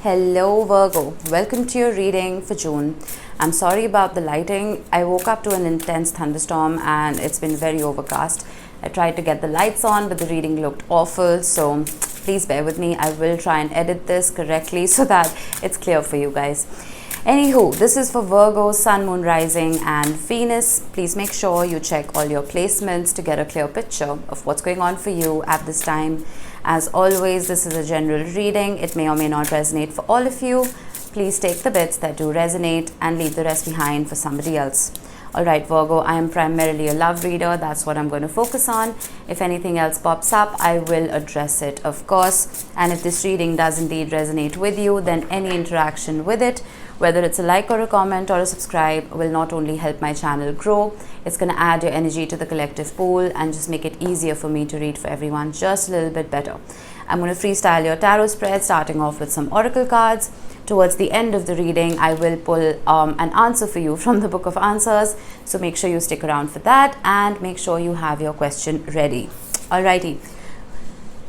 Hello Virgo, welcome to your reading for June. I'm sorry about the lighting. I woke up to an intense thunderstorm and it's been very overcast. I tried to get the lights on but the reading looked awful, so please bear with me. I will try and edit this correctly so that it's clear for you guys. Anywho, this is for Virgo, Sun, Moon, Rising and Venus. Please make sure you check all your placements to get a clear picture of what's going on for you at this time. As always, this is a general reading. It may or may not resonate for all of you. Please take the bits that do resonate and leave the rest behind for somebody else. Alright Virgo, I am primarily a love reader. That's what I'm going to focus on. If anything else pops up, I will address it, of course. And if this reading does indeed resonate with you, then any interaction with it, whether it's a like or a comment or a subscribe, will not only help my channel grow, it's going to add your energy to the collective pool and just make it easier for me to read for everyone just a little bit better. I'm going to freestyle your tarot spread, starting off with some oracle cards. Towards the end of the reading, I will pull an answer for you from the Book of Answers. So make sure you stick around for that and make sure you have your question ready. Alrighty.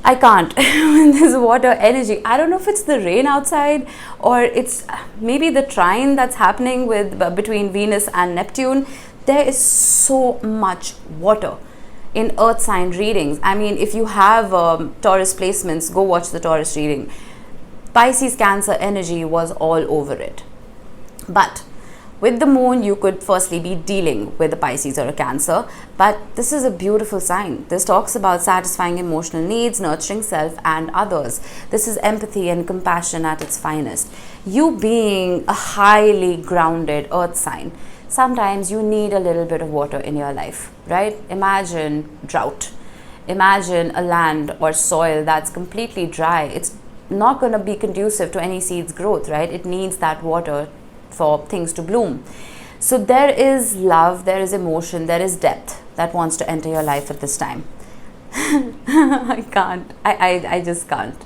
I can't. This water energy. I don't know if it's the rain outside or it's maybe the trine that's happening between Venus and Neptune. There is so much water in earth sign readings. I mean, if you have Taurus placements, go watch the Taurus reading. Pisces, Cancer energy was all over it. But with the moon, you could firstly be dealing with a Pisces or a Cancer. But this is a beautiful sign. This talks about satisfying emotional needs, nurturing self and others. This is empathy and compassion at its finest. You being a highly grounded earth sign, sometimes you need a little bit of water in your life, right? Imagine drought. Imagine a land or soil that's completely dry. It's not going to be conducive to any seed's growth, right? It needs that water for things to bloom. So there is love, there is emotion, there is depth that wants to enter your life at this time. I can't. I just can't.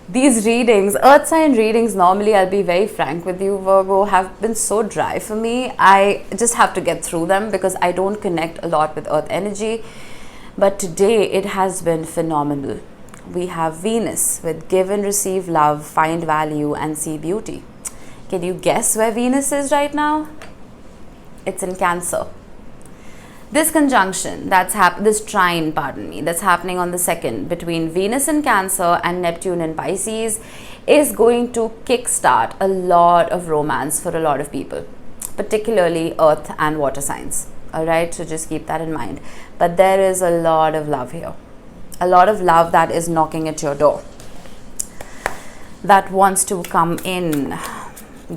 These readings, earth sign readings, normally I'll be very frank with you, Virgo, have been so dry for me. I just have to get through them because I don't connect a lot with earth energy. But today it has been phenomenal. We have Venus with give and receive love, find value and see beauty. Can you guess where Venus is right now? It's in Cancer. This conjunction this trine, that's happening on the 2nd between Venus in Cancer and Neptune in Pisces is going to kickstart a lot of romance for a lot of people, particularly earth and water signs. Alright, so just keep that in mind. But there is a lot of love here. A lot of love that is knocking at your door, that wants to come in,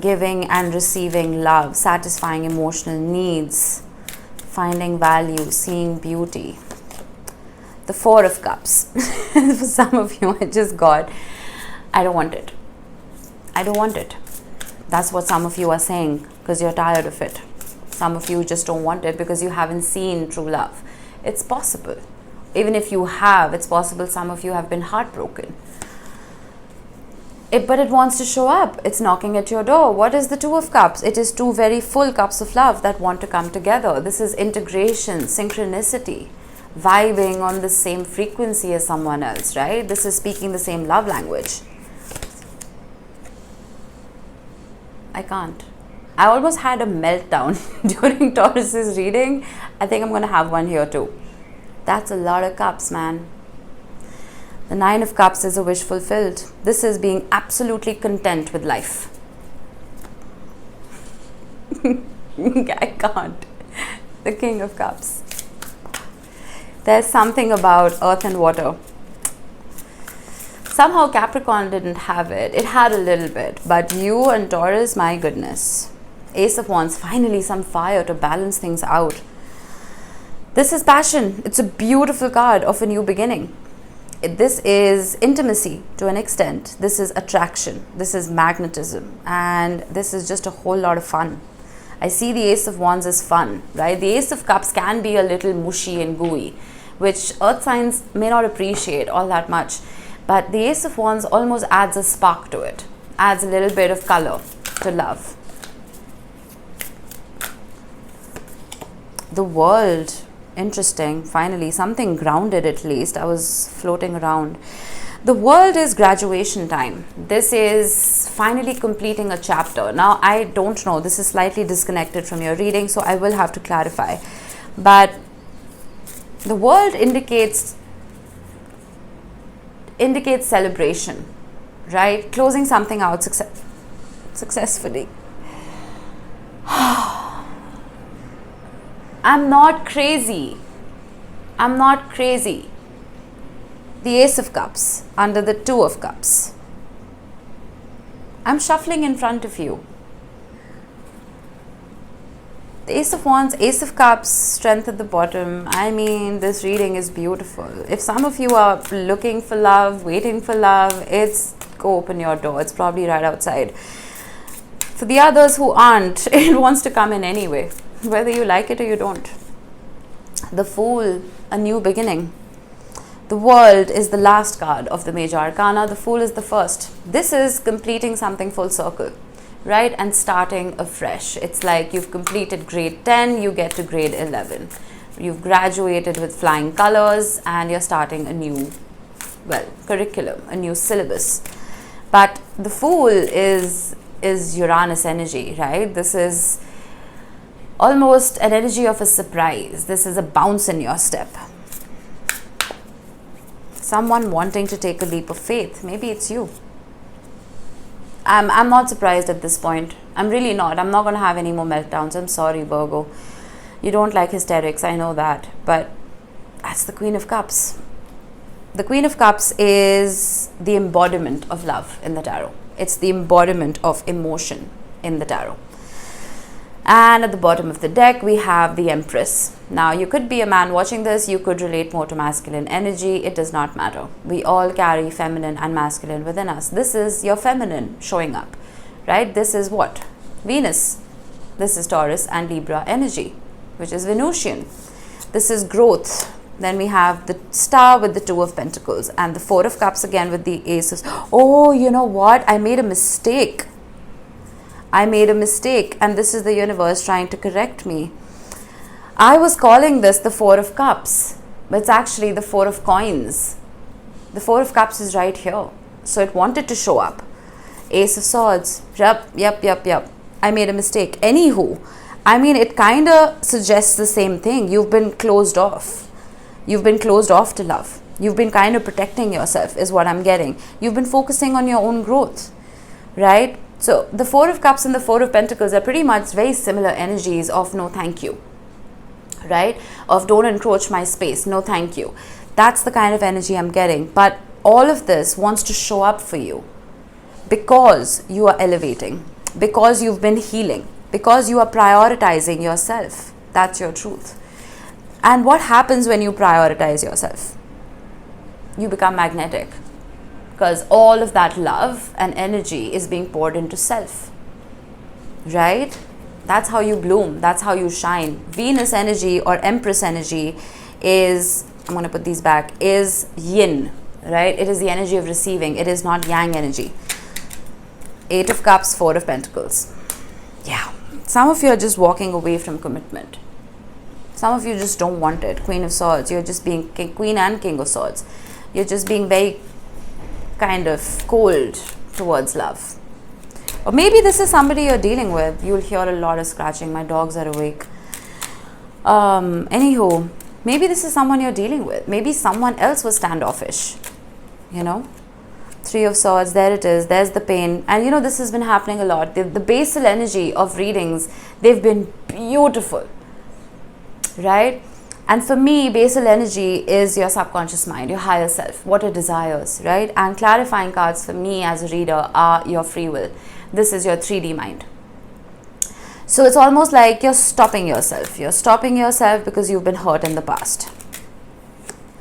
giving and receiving love, satisfying emotional needs, finding value, seeing beauty. The 4 of Cups. For some of you, I just got, I don't want it. I don't want it. That's what some of you are saying because you're tired of it. Some of you just don't want it because you haven't seen true love. It's possible. Even if you have, it's possible some of you have been heartbroken. But it wants to show up. It's knocking at your door. What is the 2 of Cups? It is 2 very full cups of love that want to come together. This is integration, synchronicity, vibing on the same frequency as someone else, right? This is speaking the same love language. I can't. I almost had a meltdown during Taurus's reading. I think I'm going to have one here too. That's a lot of cups, man. The 9 of Cups is a wish fulfilled. This is being absolutely content with life. I can't. The King of Cups. There's something about earth and water. Somehow Capricorn didn't have it. It had a little bit. But you and Taurus, my goodness. Ace of Wands, finally some fire to balance things out. This is passion. It's a beautiful card of a new beginning. This is intimacy to an extent. This is attraction. This is magnetism. And this is just a whole lot of fun. I see the Ace of Wands as fun, right? The Ace of Cups can be a little mushy and gooey, which earth signs may not appreciate all that much. But the Ace of Wands almost adds a spark to it, adds a little bit of color to love. The World. Interesting. Finally, something grounded at least. I was floating around. The world is graduation time. This is finally completing a chapter. Now, I don't know, this is slightly disconnected from your reading, so I will have to clarify. But the world indicates celebration, right? Closing something out successfully. I'm not crazy. I'm not crazy. The Ace of Cups under the Two of Cups. I'm shuffling in front of you. The Ace of Wands, Ace of Cups, Strength at the bottom. I mean, this reading is beautiful. If some of you are looking for love, waiting for love, go open your door. It's probably right outside. For the others who aren't, it wants to come in anyway, whether you like it or you don't. The Fool, a new beginning. The World is the last card of the major arcana. The Fool is the first. This is completing something full circle, right? And starting afresh. It's like you've completed grade 10, you get to grade 11. You've graduated with flying colors and you're starting a new, curriculum, a new syllabus. But the Fool is Uranus energy, right? This is almost an energy of a surprise. This is a bounce in your step. Someone wanting to take a leap of faith. Maybe it's you. I'm not surprised at this point. I'm really not. I'm not going to have any more meltdowns. I'm sorry, Virgo. You don't like hysterics. I know that. But that's the Queen of Cups. The Queen of Cups is the embodiment of love in the tarot. It's the embodiment of emotion in the tarot. And at the bottom of the deck, we have the Empress. Now, you could be a man watching this. You could relate more to masculine energy. It does not matter. We all carry feminine and masculine within us. This is your feminine showing up, right? This is what? Venus. This is Taurus and Libra energy, which is Venusian. This is growth. Then we have the Star with the Two of Pentacles and the Four of Cups again with the Aces. Oh, you know what? I made a mistake. And this is the universe trying to correct me. I was calling this the Four of Cups, but it's actually the Four of Coins. The Four of Cups is right here. So it wanted to show up. Ace of Swords. Yep. I made a mistake. Anywho, I mean, it kind of suggests the same thing. You've been closed off. You've been closed off to love. You've been kind of protecting yourself is what I'm getting. You've been focusing on your own growth, right? So the Four of Cups and the Four of Pentacles are pretty much very similar energies of no thank you, right? Of don't encroach my space, no thank you. That's the kind of energy I'm getting. But all of this wants to show up for you because you are elevating, because you've been healing, because you are prioritizing yourself. That's your truth. And what happens when you prioritize yourself? You become magnetic. Because all of that love and energy is being poured into self, right? That's how you bloom. That's how you shine. Venus energy or Empress energy is, I'm going to put these back, is yin, right? It is the energy of receiving. It is not yang energy. Eight of Cups, Four of Pentacles. Yeah. Some of you are just walking away from commitment. Some of you just don't want it. Queen of Swords. You're just being Queen and King of Swords. You're just being very kind of cold towards love. Or maybe this is somebody you're dealing with. You'll hear a lot of scratching. My dogs are awake. Anywho, maybe this is someone you're dealing with. Maybe someone else was standoffish, you know. Three of Swords, there it is. There's the pain. And you know, this has been happening a lot. The basal energy of readings, they've been beautiful, right? And for me, basal energy is your subconscious mind, your higher self, what it desires, right? And clarifying cards for me as a reader are your free will. This is your 3D mind. So it's almost like you're stopping yourself. You're stopping yourself because you've been hurt in the past.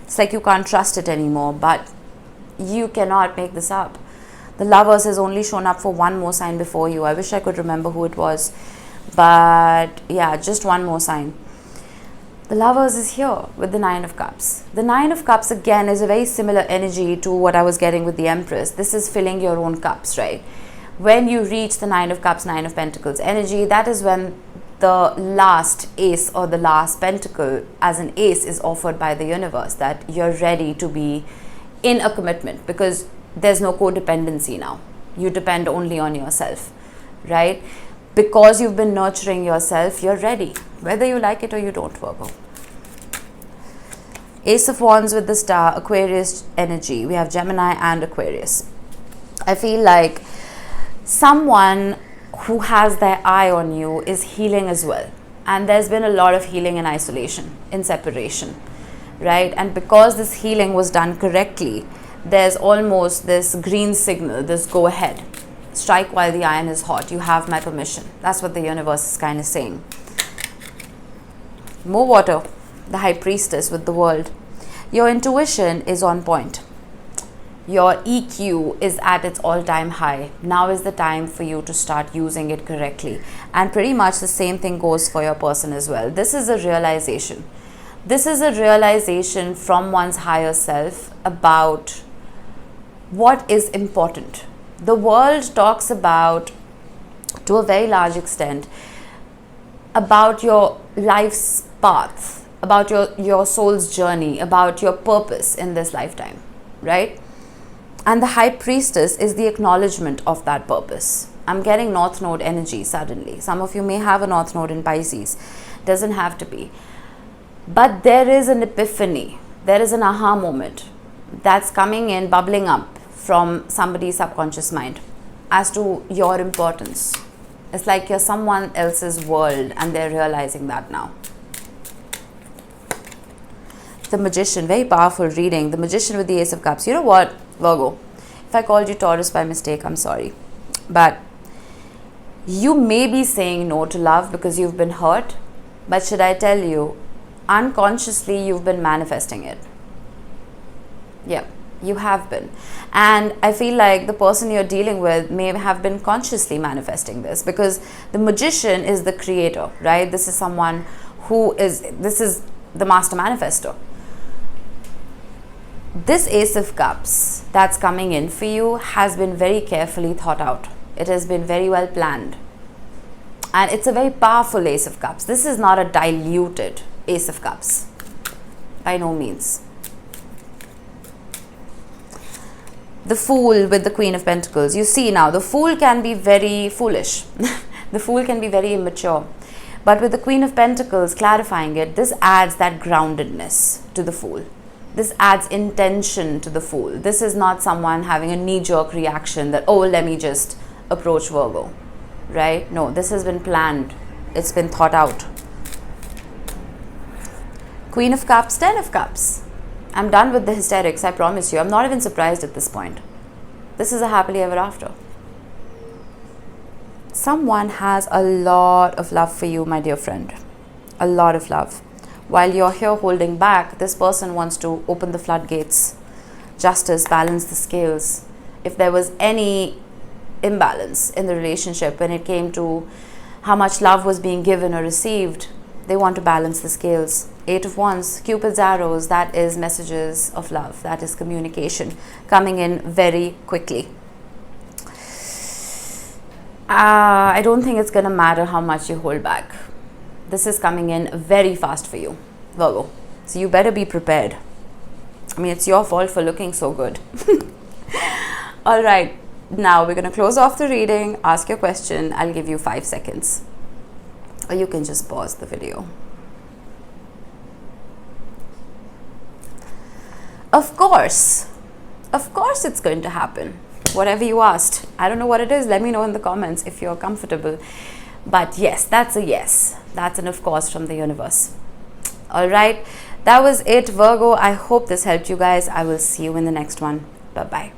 It's like you can't trust it anymore, but you cannot make this up. The Lovers has only shown up for one more sign before you. I wish I could remember who it was. But yeah, just one more sign. The Lovers is here with the Nine of Cups. The Nine of Cups again is a very similar energy to what I was getting with the Empress. This is filling your own cups, right? When you reach the Nine of Cups, Nine of Pentacles energy, that is when the last ace or the last pentacle as an ace is offered by the universe, that you're ready to be in a commitment, because there's no codependency now. You depend only on yourself, right? Because you've been nurturing yourself, you're ready, whether you like it or you don't, Virgo. Ace of Wands with the star, Aquarius energy. We have Gemini and Aquarius. I feel like someone who has their eye on you is healing as well. And there's been a lot of healing in isolation, in separation, right? And because this healing was done correctly, there's almost this green signal, this go ahead. Strike while the iron is hot. You have my permission. That's what the universe is kind of saying. More water. The High Priestess with the World. Your intuition is on point. Your EQ is at its all-time high. Now is the time for you to start using it correctly. And pretty much the same thing goes for your person as well. This is a realization. This is a realization from one's higher self about what is important. The world talks about, to a very large extent, about your life's path, about your soul's journey, about your purpose in this lifetime, right? And the High Priestess is the acknowledgement of that purpose. I'm getting North Node energy suddenly. Some of you may have a North Node in Pisces. Doesn't have to be. But there is an epiphany. There is an aha moment that's coming in, bubbling up from somebody's subconscious mind as to your importance. It's like you're someone else's world and they're realizing that now. The Magician, very powerful reading. The Magician with the Ace of Cups. You know what, Virgo? If I called you Taurus by mistake, I'm sorry. But you may be saying no to love because you've been hurt. But should I tell you, unconsciously you've been manifesting it. Yeah, you have been. And I feel like the person you're dealing with may have been consciously manifesting this, because the Magician is the creator, right? This is someone this is the master manifestor. This Ace of Cups that's coming in for you has been very carefully thought out. It has been very well planned. And it's a very powerful Ace of Cups. This is not a diluted Ace of Cups. By no means. The Fool with the Queen of Pentacles. You see now, the Fool can be very foolish. The Fool can be very immature. But with the Queen of Pentacles clarifying it, this adds that groundedness to the Fool. This adds intention to the Fool. This is not someone having a knee-jerk reaction that, oh, let me just approach Virgo, right? No, this has been planned. It's been thought out. Queen of Cups, Ten of Cups. I'm done with the hysterics, I promise you. I'm not even surprised at this point. This is a happily ever after. Someone has a lot of love for you, my dear friend. A lot of love. While you're here holding back, this person wants to open the floodgates, justice, balance the scales. If there was any imbalance in the relationship when it came to how much love was being given or received, they want to balance the scales. Eight of Wands, Cupid's arrows, that is messages of love. That is communication coming in very quickly. I don't think it's going to matter how much you hold back. This is coming in very fast for you, Virgo. So you better be prepared. I mean, it's your fault for looking so good. All right. Now we're going to close off the reading. Ask your question. I'll give you 5 seconds. Or you can just pause the video. Of course it's going to happen. Whatever you asked. I don't know what it is. Let me know in the comments if you're comfortable. But yes, that's a yes. That's an of course from the universe. All right. That was it, Virgo. I hope this helped you guys. I will see you in the next one. Bye-bye.